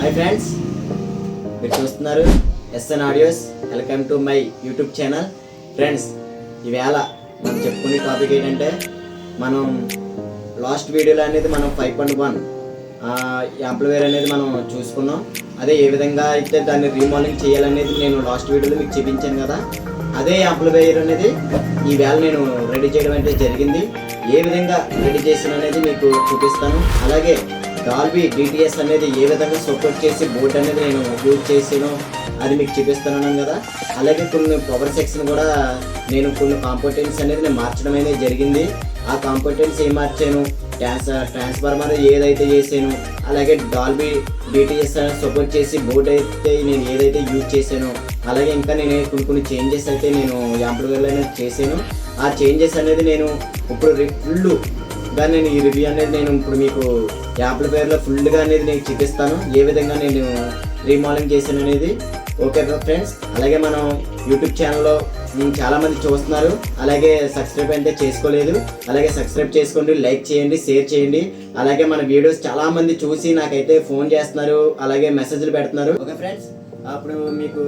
Hi friends, మీరు చూస్తున్నారు S N audios. Welcome to my YouTube channel. Friends, ఈవేళ మనం చెప్పుకునే టాపిక్ ఏంటంటే, మనం లాస్ట్ వీడియోలో అనేది మనం 5.1 యాంప్లిఫైయర్ అనేది మనం చూసుకున్నాం. అదే ఏ విధంగా అయితే దాన్ని రీమోడలింగ్ చేయాలనేది నేను లాస్ట్ వీడియోలో మీకు చూపించాను కదా. అదే యాంప్లిఫైయర్ అనేది ఈవేళ నేను రెడీ చేయడం అయితే జరిగింది. ఏ విధంగా రెడీ చేసిన అనేది మీకు చూపిస్తాను. అలాగే డాల్బీ డిటిఎస్ అనేది ఏ విధంగా సపోర్ట్ చేసి బోర్డ్ అనేది నేను యూజ్ చేసాను అది మీకు చూపిస్తున్నాను కదా. అలాగే కొన్ని పవర్ సెక్షన్ కూడా నేను కొన్ని కాంపోనెంట్స్ అనేది నేను మార్చడం అనేది జరిగింది. ఆ కాంపోనెంట్స్ ఏం మార్చాను, ట్రాన్స్ఫార్మర్ ఏదైతే చేసాను, అలాగే డాల్బీ డిటిఎస్ సపోర్ట్ చేసి బోర్డ్ అయితే నేను ఏదైతే యూజ్ చేశానో, అలాగే ఇంకా నేను కొన్ని చేంజెస్ అయితే నేను యాంప్లిఫైయర్లో అనేది చేశాను. ఆ చేంజెస్ అనేది నేను ఇప్పుడు ఫుల్గా నేను ఈ రివ్యూ అనేది నేను ఇప్పుడు మీకు యాంప్లిఫైయర్లో ఫుల్గా అనేది నేను చూపిస్తాను ఏ విధంగా నేను రీమోడలింగ్ చేశాను అనేది. ఓకే ఫ్రెండ్స్, అలాగే మనం యూట్యూబ్ ఛానల్లో చాలామంది చూస్తున్నారు, అలాగే సబ్స్క్రైబ్ అయితే చేసుకోలేదు. అలాగే సబ్స్క్రైబ్ చేసుకోండి, లైక్ చేయండి, షేర్ చేయండి. అలాగే మన వీడియోస్ చాలామంది చూసి నాకైతే ఫోన్ చేస్తున్నారు, అలాగే మెసేజ్లు పెడుతున్నారు. ఓకే ఫ్రెండ్స్, అప్పుడు మీకు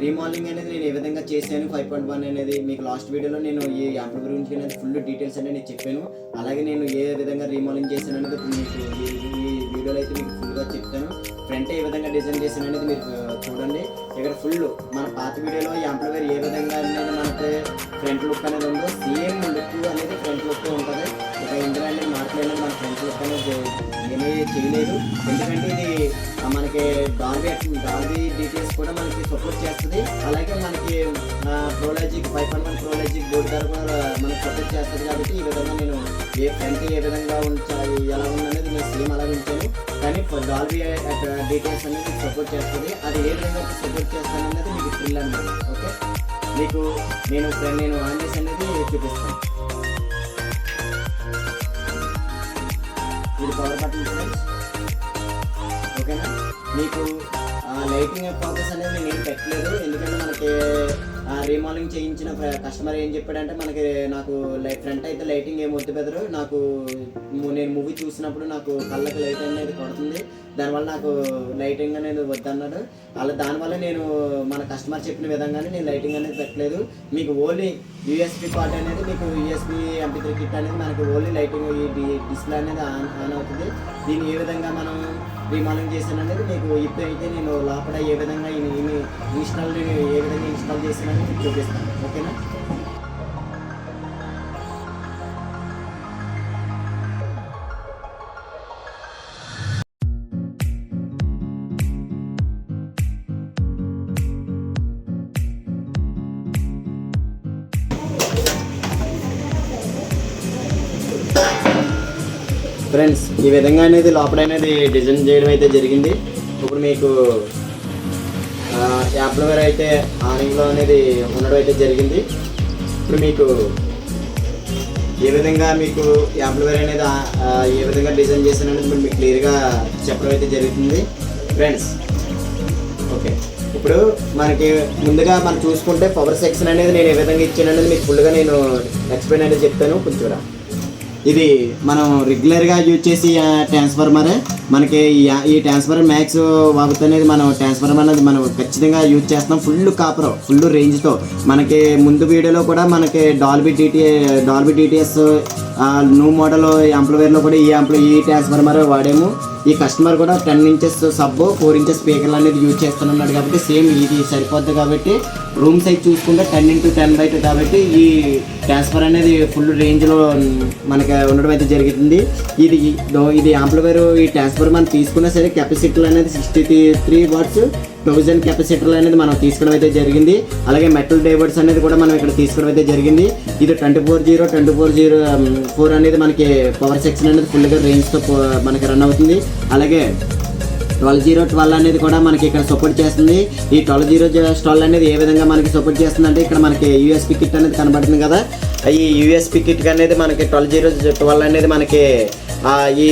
రీమోడలింగ్ అనేది నేను ఏ విధంగా చేశాను 5.1 అనేది మీకు లాస్ట్ వీడియోలో నేను ఈ యాంప్లిఫైయర్ గురించి అనేది ఫుల్ డీటెయిల్స్ అనేది నేను చెప్పాను. అలాగే నేను ఏ విధంగా రీమోడలింగ్ చేశాను అనేది ఇప్పుడు మీకు ఈ వీడియోలో అయితే మీకు ఫుల్గా చెప్తాను. ఫ్రంట్ ఏ విధంగా డిజైన్ చేశాను అనేది మీరు చూడండి. ఇక్కడ ఫుల్ మన పాత వీడియోలో ఈ యాంప్లిఫైయర్ ఏ విధంగా అనేది మనకి ఫ్రంట్ లుక్ అనేది ఉందో సేమ్ లుక్ అనేది ఫ్రంట్ లుక్ ఉంటుంది. ఇక ఇందులో అనేది మాట్లాడిన మన ఫ్రంట్ లుక్ అనేది ఏమీ చేయలేదు, ఎందుకంటే ఇది మనకి డాల్బీ డిటిఎస్ కూడా మనకి సపోర్ట్ చేస్తుంది. అలాగే మనకి ప్రోలాజిక్ 5.1 ప్రోలాజిక్ బోర్డు ద్వారా కూడా మనకి సపోర్ట్ చేస్తుంది. కాబట్టి ఈ విధంగా నేను ఫ్రంట్ ఏ విధంగా ఉంచాలి, ఎలా ఉందనేది నేను సేమ్ అలాగే ఉంచాను. కానీ డాల్బీ డిటిఎస్ అనేది సపోర్ట్ చేస్తుంది. అది ఏ విధంగా సపోర్ట్ చేస్తాను అనేది మీకు ఫిల్ అన్నమాట. ఓకే, మీకు నేను ఆన్ చేసి అనేది చూపిస్తాను. ఇది పవర్ బటన్ ఫ్రెండ్స్. ఓకేనా, మీకు లైటింగ్ ఫోకస్ అనేది నేను ఏం పెట్టలేదు, ఎందుకంటే మనకి రీమోడలింగ్ చేయించిన కస్టమర్ ఏం చెప్పాడంటే నాకు ఫ్రంట్ అయితే లైటింగ్ ఏం వద్దు బెదరు, నాకు నేను మూవీ చూసినప్పుడు నాకు కళ్ళకి లైట్ అనేది కొడుతుంది, దానివల్ల నాకు లైటింగ్ అనేది వద్దన్నాడు. అలా దానివల్ల నేను మన కస్టమర్ చెప్పిన విధంగానే నేను లైటింగ్ అనేది పెట్టలేదు. మీకు ఓన్లీ యూఎస్బీ పార్ట్ అనేది మీకు యూఎస్బీ MP3 కిట్ అనేది మనకి ఓన్లీ లైటింగ్ ఈ డిస్ప్లే అనేది ఆన్ అవుతుంది. దీన్ని ఏ విధంగా మనం రీమోడలింగ్ చేశాను అనేది మీకు ఇప్పుడైతే నేను లోపల ఏ విధంగా ఏ విధంగా ఇన్స్టాల్ చేశానని మీకు చూపిస్తాను. ఓకేనా, ఫ్రెండ్స్ ఈ విధంగా అనేది లోపల అనేది డిజైన్ చేయడం అయితే జరిగింది. ఇప్పుడు మీకు యాంప్లిఫైయర్ అయితే ఆనింగ్లో అనేది ఉండడం అయితే జరిగింది. ఇప్పుడు మీకు ఏ విధంగా మీకు యాంప్లిఫైయర్ అనేది ఏ విధంగా డిజైన్ చేశాను అనేది ఇప్పుడు మీకు క్లియర్గా చెప్పడం అయితే జరుగుతుంది ఫ్రెండ్స్. ఓకే, ఇప్పుడు మనకి ముందుగా మనం చూసుకుంటే పవర్ సెక్షన్ అనేది నేను ఏ విధంగా ఇచ్చాను అనేది మీకు ఫుల్గా నేను ఎక్స్ప్లెయిన్ అనేది చెప్తాను. కొంచెం ఇది మనం రెగ్యులర్గా యూజ్ చేసి ట్రాన్స్ఫార్మరే. మనకి ఈ ట్రాన్స్ఫార్మర్ మ్యాక్స్ బాబుతో అనేది మనం ట్రాన్స్ఫార్మర్ అనేది మనం ఖచ్చితంగా యూజ్ చేస్తున్నాం. ఫుల్ కాపర్, ఫుల్ రేంజ్తో. మనకి ముందు వీడియోలో కూడా మనకి డాల్బీ డిటిఎస్ న్యూ మోడల్ యాంప్లిఫైయర్లో కూడా ఈ ట్రాన్స్ఫార్మర్ వాడాము. ఈ కస్టమర్ కూడా 10 ఇంచెస్ సబ్ 4 ఇంచెస్ స్పీకర్లు అనేది యూజ్ చేస్తున్నాడు. కాబట్టి సేమ్ ఇది సరిపోద్ది. కాబట్టి రూమ్ సైజ్ చూసుకుంటే 10x10/2 కాబట్టి ఈ ట్రాన్స్ఫర్ అనేది ఫుల్ రేంజ్లో మనకి ఉండడం అయితే జరుగుతుంది. ఇది యాంప్లిఫైయర్ ఈ ట్రాన్స్ఫర్ మనం తీసుకున్నా సరే కెపాసిటీలు అనేది 63 వాట్స్ 1000 కెపాసిటర్లు అనేది మనం తీసుకోవడం అయితే జరిగింది. అలాగే మెటల్ డైవర్స్ అనేది కూడా మనం ఇక్కడ తీసుకోవడం అయితే జరిగింది. ఇది 2404 అనేది మనకి పవర్ సెక్షన్ అనేది ఫుల్గా రేంజ్తో మనకి రన్ అవుతుంది. అలాగే 12 అనేది కూడా మనకి ఇక్కడ సపోర్ట్ చేస్తుంది. ఈ 12 అనేది ఏ విధంగా మనకి సపోర్ట్ చేస్తుంది అంటే ఇక్కడ మనకి యూఎస్బీ కిట్ అనేది కనబడుతుంది కదా. ఈ యూఎస్బీ కిట్ అనేది మనకి 12 అనేది మనకి ఈ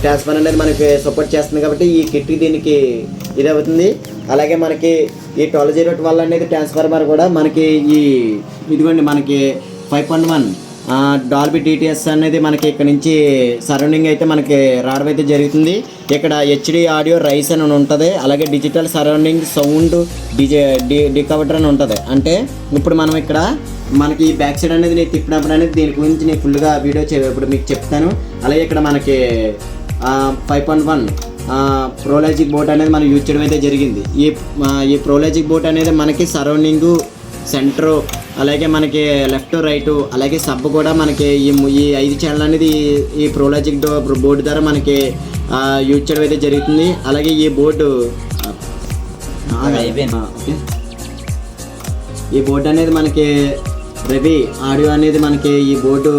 ట్రాన్స్ఫర్ అనేది మనకి సపోర్ట్ చేస్తుంది. కాబట్టి ఈ కిట్ దీనికి ఇది అవుతుంది. అలాగే మనకి ఈ 12 అనేది ట్రాన్స్ఫార్మర్ కూడా మనకి ఇదిగోండి మనకి 5.1 డాల్బీ డిటిఎస్ అనేది మనకి ఇక్కడ నుంచి సరౌండింగ్ అయితే మనకి రావడం అయితే జరుగుతుంది. ఇక్కడ హెచ్డి ఆడియో రైస్ అని ఉంటుంది, అలాగే డిజిటల్ సరౌండింగ్ సౌండ్ డికవర్ అని ఉంటుంది. అంటే ఇప్పుడు మనం ఇక్కడ మనకి బ్యాక్ సైడ్ అనేది నేను తిప్పినప్పుడు అనేది దీని గురించి నేను ఫుల్గా వీడియో ఇప్పుడు మీకు చెప్తాను. అలాగే ఇక్కడ మనకి 5.1 ప్రోలాజిక్ బోట్ అనేది మనం యూజ్ చేయడం అయితే జరిగింది. ఈ ప్రోలాజిక్ బోట్ అనేది మనకి సరౌండింగు సెంటరు, అలాగే మనకి లెఫ్ట్ రైటు, అలాగే సబ్ కూడా మనకి ఈ 5 ఛానల్ అనేది ఈ ప్రోలాజిక్ బోర్డు ద్వారా మనకి యూజ్ చేయడం అయితే జరుగుతుంది. అలాగే ఈ బోర్డు అనేది మనకి రవి ఆడియో అనేది మనకి ఈ బోర్డు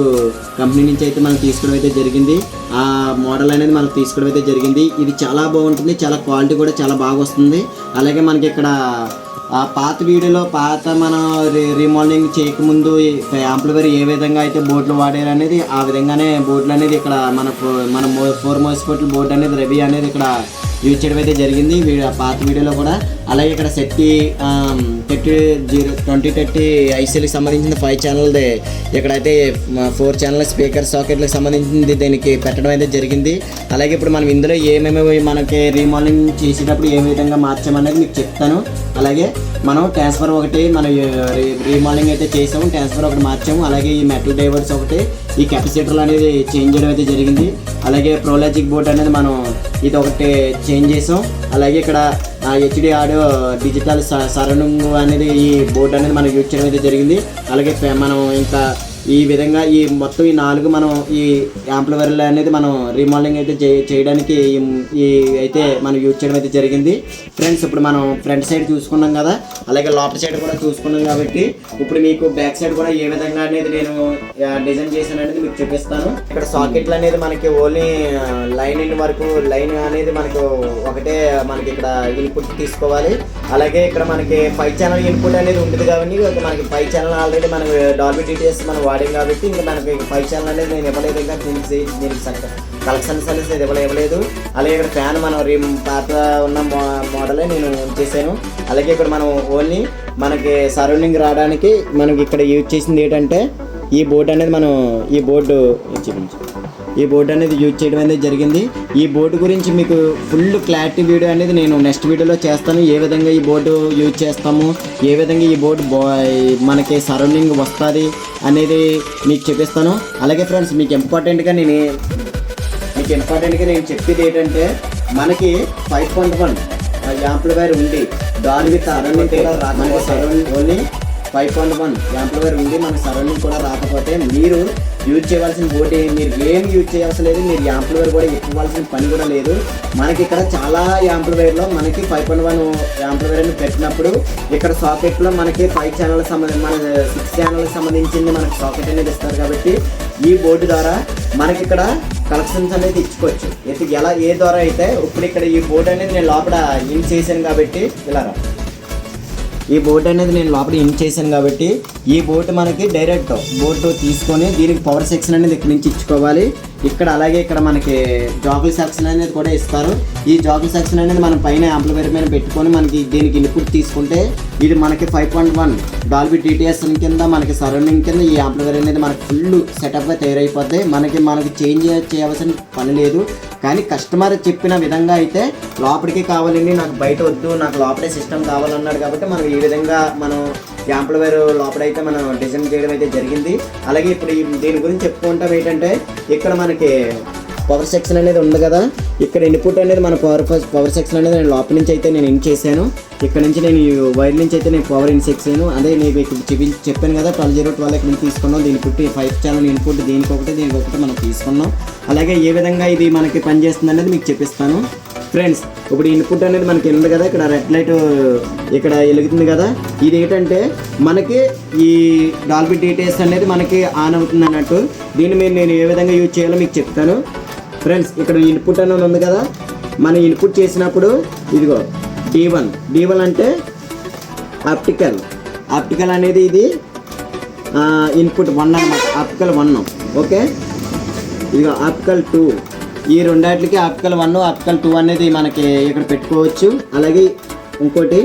కంపెనీ నుంచి అయితే మనం తీసుకోవడం అయితే జరిగింది. ఆ మోడల్ అనేది మనకు తీసుకోవడం అయితే జరిగింది. ఇది చాలా బాగుంటుంది, చాలా క్వాలిటీ కూడా చాలా బాగా వస్తుంది. అలాగే మనకి ఇక్కడ పాత వీడియోలో మనం రీమోడలింగ్ చేయకముందు యాంప్లిఫైర్ ఏ విధంగా అయితే బోర్డులు వాడారు అనేది ఆ విధంగానే బోర్డులు అనేది ఇక్కడ మన 4 మోస్పోర్ట్ల బోర్డు అనేది రవి అనేది ఇక్కడ యూజ్ చేయడం అయితే జరిగింది పాత వీడియోలో కూడా. అలాగే ఇక్కడ 2030 ఐసీఎల్కి సంబంధించిన 5 ఛానల్ది ఇక్కడైతే 4 ఛానల్ స్పీకర్ సాకెట్లకు సంబంధించింది దీనికి పెట్టడం అయితే జరిగింది. అలాగే ఇప్పుడు మనం ఇందులో ఏమేమి మనకి రీమోడలింగ్ చేసేటప్పుడు ఏ విధంగా మార్చామనేది మీకు చెప్తాను. అలాగే మనం ట్రాన్స్ఫర్ ఒకటి మనం రీమోడలింగ్ అయితే చేసాము, ట్రాన్స్ఫర్ ఒకటి మార్చాము. అలాగే ఈ మెటల్ డైవర్స్ ఒకటి, ఈ కెపాసిటర్లు అనేది చేంజ్ చేయడం అయితే జరిగింది. అలాగే ప్రోలాజిక్ బోర్డ్ అనేది మనం ఇది ఒకటి చేంజ్ చేసాం. అలాగే ఇక్కడ హెచ్డి ఆడియో డిజిటల్ సరౌండింగ్ అనేది ఈ బోర్డు అనేది మనం యూజ్ చేయడం అయితే జరిగింది. అలాగే మనం ఇంకా ఈ విధంగా ఈ మొత్తం ఈ 4 మనం ఈ యాంప్లిఫైర్లు అనేది మనం రీమోడలింగ్ అయితే చేయడానికి ఈ అయితే మనం యూజ్ చేయడం అయితే జరిగింది. ఫ్రెండ్స్ ఇప్పుడు మనం ఫ్రంట్ సైడ్ చూసుకున్నాం కదా, అలాగే లోపల సైడ్ కూడా చూసుకున్నాం కాబట్టి ఇప్పుడు మీకు బ్యాక్ సైడ్ కూడా ఏ విధంగా అనేది నేను డిజైన్ చేశాను అనేది మీకు చూపిస్తాను. ఇక్కడ సాకెట్లు అనేది మనకి ఓన్లీ లైన్ ఇన్ వరకు లైన్ అనేది మనకు ఒకటే మనకి ఇక్కడ ఇన్పుట్ తీసుకోవాలి. అలాగే ఇక్కడ మనకి 5 ఛానల్ ఇన్పుట్ అనేది ఉంటుంది కాబట్టి మనకి 5 ఛానల్ ఆల్రెడీ మనకి డాల్బీ డిటిఎస్ మనం వాడాం కాబట్టి ఇంకా మనకి 5 ఛానల్ అనేది నేను ఇవ్వలేదు. ఇంకా దీనికి కలెక్షన్స్ అనేది ఇవ్వలేదు. అలాగే ఇక్కడ ఫ్యాన్ మనం పాత ఉన్న మోడలే నేను చేశాను. అలాగే ఇక్కడ మనం ఓన్లీ మనకి సరౌండింగ్ రావడానికి మనకి ఇక్కడ యూజ్ చేసింది ఏంటంటే ఈ బోర్డు అనేది మనం ఈ బోర్డు అనేది యూజ్ చేయడం అనేది జరిగింది. ఈ బోర్డు గురించి మీకు ఫుల్ క్లారిటీ వీడియో అనేది నేను నెక్స్ట్ వీడియోలో చేస్తాను. ఏ విధంగా ఈ బోర్డు యూజ్ చేస్తాము, ఏ విధంగా ఈ బోర్డు మనకి సరౌండింగ్ వస్తుంది అనేది మీకు చూపిస్తాను. అలాగే ఫ్రెండ్స్ మీకు ఇంపార్టెంట్గా నేను చెప్పేది ఏంటంటే మనకి 5.1 యాంప్లిఫైర్ ఉంది, డాల్బీ సరౌండింగ్ కూడా మనకి సరౌండింగ్ ఓన్లీ 5.1 యాంప్లిఫైర్ ఉంది. మన సరౌండింగ్ కూడా రాకపోతే మీరు యూజ్ చేయవలసిన బోర్డు మీరు ఏం యూజ్ చేయాల్సిన లేదు, మీరు యాంప్లిఫైర్ కూడా ఇవ్వాల్సిన పని కూడా లేదు. మనకి ఇక్కడ చాలా యాంప్లిఫైర్లో మనకి 5.1 యాంప్లిఫైర్ని పెట్టినప్పుడు ఇక్కడ సాకెట్లో మనకి 5 ఛానల్ మన 6 ఛానల్కి సంబంధించింది మనకి సాకెట్ అనేది ఇస్తారు. కాబట్టి ఈ బోర్డు ద్వారా మనకి ఇక్కడ కలెక్షన్స్ అనేది ఇచ్చుకోవచ్చు. ఎలా ఏ ద్వారా అయితే ఇప్పుడు ఇక్కడ ఈ బోర్డు అనేది నేను లోపల ఇన్ చేశాను కాబట్టి ఈ బోర్డు అనేది నేను లోపల ఇన్ చేశాను కాబట్టి ఈ బోర్డు మనకి డైరెక్ట్ బోర్డు తీసుకొని దీనికి పవర్ సెక్షన్ అనేది ఇక్కడ నుంచి ఇచ్చుకోవాలి. ఇక్కడ అలాగే ఇక్కడ మనకి జాగుల్ సెక్షన్ అనేది కూడా ఇస్తారు. ఈ జాగుల్ సెక్షన్ అనేది మనం పైన యాంప్లిఫైర్ పైన పెట్టుకొని మనకి దీనికి ఇన్పుట్ తీసుకుంటే ఇది మనకి 5.1 డాల్బీ డిటిఎస్ కింద మనకి సరౌండింగ్ కింద ఈ యాంప్లిఫైర్ అనేది మనకి ఫుల్ సెటప్గా తయారైపోద్ది. మనకి చేంజ్ చేయాల్సిన పని లేదు. కానీ కస్టమర్ చెప్పిన విధంగా అయితే లోపలికి కావాలండి, నాకు బయట వద్దు, నాకు లోపలే సిస్టమ్ కావాలన్నాడు కాబట్టి మనం ఈ విధంగా మనం యాంప్లిఫైర్ లోపలైతే మనం డిజైన్ చేయడం అయితే జరిగింది. అలాగే ఇప్పుడు దీని గురించి చెప్పుకుంటాం ఏంటంటే ఇక్కడ మనకి పవర్ సెక్షన్ అనేది ఉంది కదా, ఇక్కడ ఇన్పుట్ అనేది మన పవర్ సెక్షన్ అనేది నేను లోపల నుంచి అయితే నేను ఇన్ చేశాను. ఇక్కడ నుంచి నేను వైర్ నుంచి అయితే నేను పవర్ ఇన్ చేశాను. అదే నేను చెప్పాను కదా 12/0 ఇక్కడ నుంచి తీసుకున్నాం. దీని పుట్టి 5 ఛానల్ ఇన్పుట్ దీనికి ఒకటి మనం తీసుకున్నాం. అలాగే ఏ విధంగా ఇది మనకి పనిచేస్తుంది అనేది మీకు చెప్పిస్తాను. ఫ్రెండ్స్ ఇప్పుడు ఇన్పుట్ అనేది మనకి ఉంది కదా, ఇక్కడ రెడ్ లైట్ ఇక్కడ వెలుగుతుంది కదా, ఇది ఏంటంటే మనకి ఈ డాల్బీ డిటిఎస్ అనేది మనకి ఆన్ అవుతుంది అన్నట్టు. దీన్ని నేను ఏ విధంగా యూజ్ చేయాలో మీకు చెప్తాను. ఫ్రెండ్స్ ఇక్కడ ఇన్పుట్ అనేది ఉంది కదా, మనం ఇన్పుట్ చేసినప్పుడు ఇదిగో D1 అంటే ఆప్టికల్ అనేది ఇది ఇన్పుట్ 1 అన్నమాట, ఆప్టికల్ 1. ఓకే, ఇదిగో ఆప్టికల్ 2. ఈ రెండాటికి ఆప్టికల్ 1 ఆప్టికల్ 2 అనేది మనకి ఇక్కడ పెట్టుకోవచ్చు. అలాగే ఇంకోటి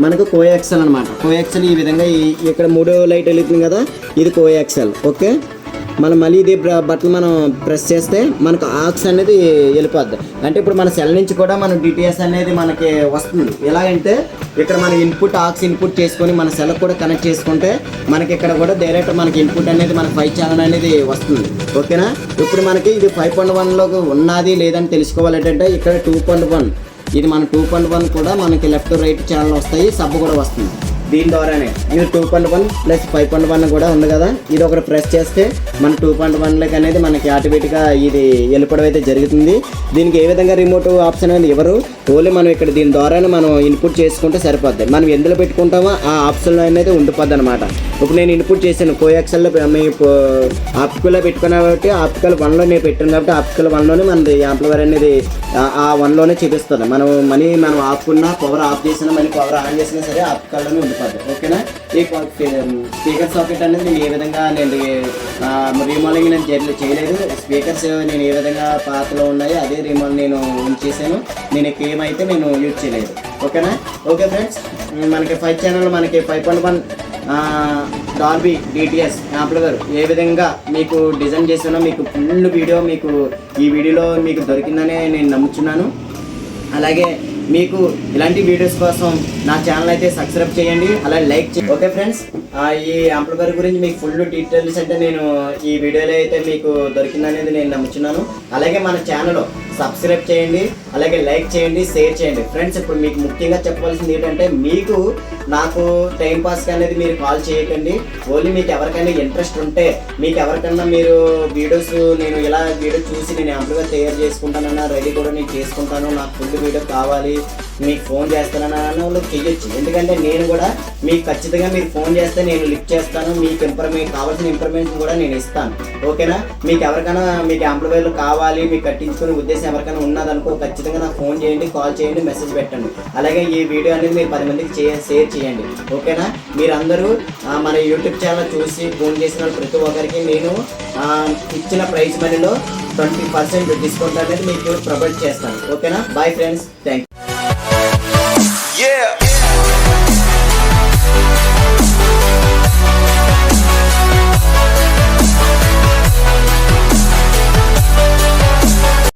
మనకు కోయాక్సల్ అనమాట. కోయాక్సల్ ఈ విధంగా ఇక్కడ 3 లైట్ వెలుగుతుంది కదా, ఇది కోయాక్సల్. ఓకే, మనం మళ్ళీ ఇదే బటన్ మనం ప్రెస్ చేస్తే మనకు ఆక్స్ అనేది వెళ్ళిపోద్ది. అంటే ఇప్పుడు మన సెల్ నుంచి కూడా మన డిటిఎస్ అనేది మనకి వస్తుంది. ఎలాగంటే ఇక్కడ మన ఇన్పుట్ ఆక్స్ ఇన్పుట్ చేసుకొని మన సెల్ కూడా కనెక్ట్ చేసుకుంటే మనకి ఇక్కడ కూడా డైరెక్ట్ మనకి ఇన్పుట్ అనేది మన 5 ఛానల్ అనేది వస్తుంది. ఓకేనా. ఇప్పుడు మనకి ఇది 5.1లోకి ఉన్నది లేదని తెలుసుకోవాలంటే ఇక్కడ 2.1 ఇది మన 2.1 కూడా మనకి లెఫ్ట్ రైట్ ఛానల్ వస్తాయి, సబ్ కూడా వస్తుంది. దీని ద్వారానే ఇది 2.1 ప్లస్ 5.1 కూడా ఉంది కదా, ఇది ఒకటి ప్రెస్ చేస్తే మన 2.1లోకి అనేది మనకి ఆటోమేటిక్గా ఇది వెళ్ళిపోవడం అయితే జరుగుతుంది. దీనికి ఏ విధంగా రిమోట్ ఆప్షన్ అనేది ఎవరు ఓన్లీ మనం ఇక్కడ దీని ద్వారానే మనం ఇన్పుట్ చేసుకుంటే సరిపోద్ది. మనం ఎందులో పెట్టుకుంటామో ఆ ఆప్షన్లో అనేది ఉండిపోద్ది అనమాట. ఇప్పుడు నేను ఇన్పుట్ చేశాను కోయాక్సెల్లో మీ ఆప్టికల్లో పెట్టుకున్నా కాబట్టి ఆప్టికల్ 1లో నేను పెట్టాను కాబట్టి ఆప్టికల్ 1లోనే మనది యాంప్లిఫైయర్ అనేది ఆ 1లోనే చూపిస్తుంది. మనం ఆపుకున్నా పవర్ ఆఫ్ చేసినా మళ్ళీ పవర్ ఆన్ చేసినా సరే ఆప్టికల్లోనే ఉండిపోద్ది. ఓకేనా. ఈ స్పీకర్ సాకెట్ అనేది నేను ఏ విధంగా నేను రీమోడలింగ్ నేను చేయలేదు. స్పీకర్స్ నేను ఏ విధంగా పాతలో ఉన్నాయో అదే రీమోడల్ నేను ఉంచేసాను. నేను ఏమైతే నేను యూజ్ చేయలేదు. ఓకేనా. ఓకే ఫ్రెండ్స్, మనకి 5 ఛానల్ మనకి 5.1 డాల్బీ డిటిఎస్ యాంప్లిఫైయర్ ఏ విధంగా మీకు డిజైన్ చేసానో మీకు ఫుల్ వీడియో మీకు ఈ వీడియోలో మీకు దొరికిందని నేను నమ్ముతున్నాను. అలాగే మీకు ఇలాంటి వీడియోస్ కోసం నా ఛానల్ అయితే సబ్స్క్రైబ్ చేయండి, అలాగే లైక్ చేయండి. ఓకే ఫ్రెండ్స్, ఈ యాంప్లిఫైయర్ గురించి మీకు ఫుల్ డీటెయిల్స్ అంటే నేను ఈ వీడియోలో అయితే మీకు దొరికిందనేది నేను నమ్ముతున్నాను. అలాగే మన ఛానల్ సబ్స్క్రైబ్ చేయండి, అలాగే లైక్ చేయండి, షేర్ చేయండి. ఫ్రెండ్స్, ఇప్పుడు మీకు ముఖ్యంగా చెప్పవలసింది ఏంటంటే మీకు నాకు టైం పాస్ అనేది మీరు కాల్ చేయకండి. ఓన్లీ మీకు ఎవరికైనా ఇంట్రెస్ట్ ఉంటే మీకు ఎవరికైనా మీరు వీడియోస్ నేను ఇలా వీడియో చూసి నేను యాంప్లిఫైయర్ తయారు చేసుకుంటానన్నా రెడీ కూడా నేను చేసుకుంటాను, నాకు ఫుల్ వీడియో కావాలి మీకు ఫోన్ చేస్తానన్న వాళ్ళు చేయొచ్చు. ఎందుకంటే నేను కూడా మీకు ఖచ్చితంగా మీరు ఫోన్ చేస్తే నేను లిఫ్ట్ చేస్తాను, మీకు కావాల్సిన ఇన్ఫర్మేషన్ కూడా నేను ఇస్తాను. ఓకేనా. మీకు ఎవరికైనా మీకు యాంప్లిఫైయర్లు కావాలి మీకు కట్టించుకునే ఉద్దేశం ఎవరికైనా ఉన్నదనుకో ఖచ్చితంగా నాకు ఫోన్ చేయండి, కాల్ చేయండి, మెసేజ్ పెట్టండి. అలాగే ఈ వీడియో అనేది మీరు 10 మందికి షేర్ చేయండి. ఓకేనా. మీరందరూ మన యూట్యూబ్ ఛానల్ చూసి ఫోన్ చేసిన ప్రతి ఒక్కరికి నేను ఇచ్చిన ప్రైస్ మనీలో 20% డిస్కౌంట్ అనేది మీకు ప్రొవైడ్ చేస్తాను. ఓకేనా. Bye friends, thank you.